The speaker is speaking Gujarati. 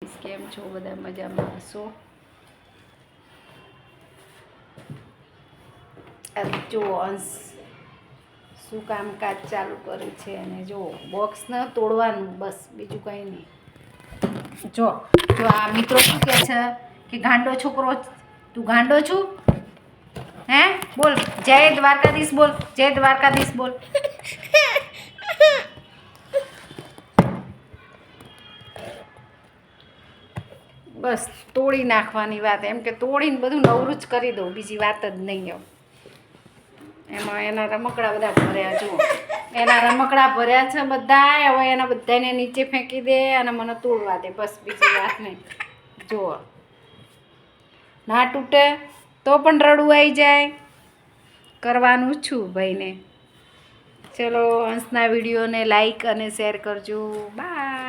કેમ છો બધા મજામાં હશો? જો અંશ શું કામકાજ ચાલુ કર્યું છે અને જો બોક્સ ન તોડવાનું, બસ બીજું કંઈ નહીં. જો જો આ મિત્રો શું કહે છે કે ગાંડો છોકરો, તું ગાંડો છું? હે બોલ, જય દ્વારકાધીશ બોલ, જય દ્વારકાધીશ બોલ. બસ તોડી નાખવાની વાત, એમ કે તોડીને બધું નવરું જ કરી દઉં, બીજી વાત જ નહીં. એમાં એના રમકડા બધા ભર્યા, જુઓ એના રમકડા ભર્યા છે બધા. હવે એના બધાને નીચે ફેંકી દે અને મને તોડવા દે, બસ બીજી વાત નહીં. જુઓ ના તૂટે તો પણ રડવું આવી જાય, કરવાનું છું ભાઈને. ચલો, અંશના વિડીયોને લાઈક અને શેર કરજો. બાય.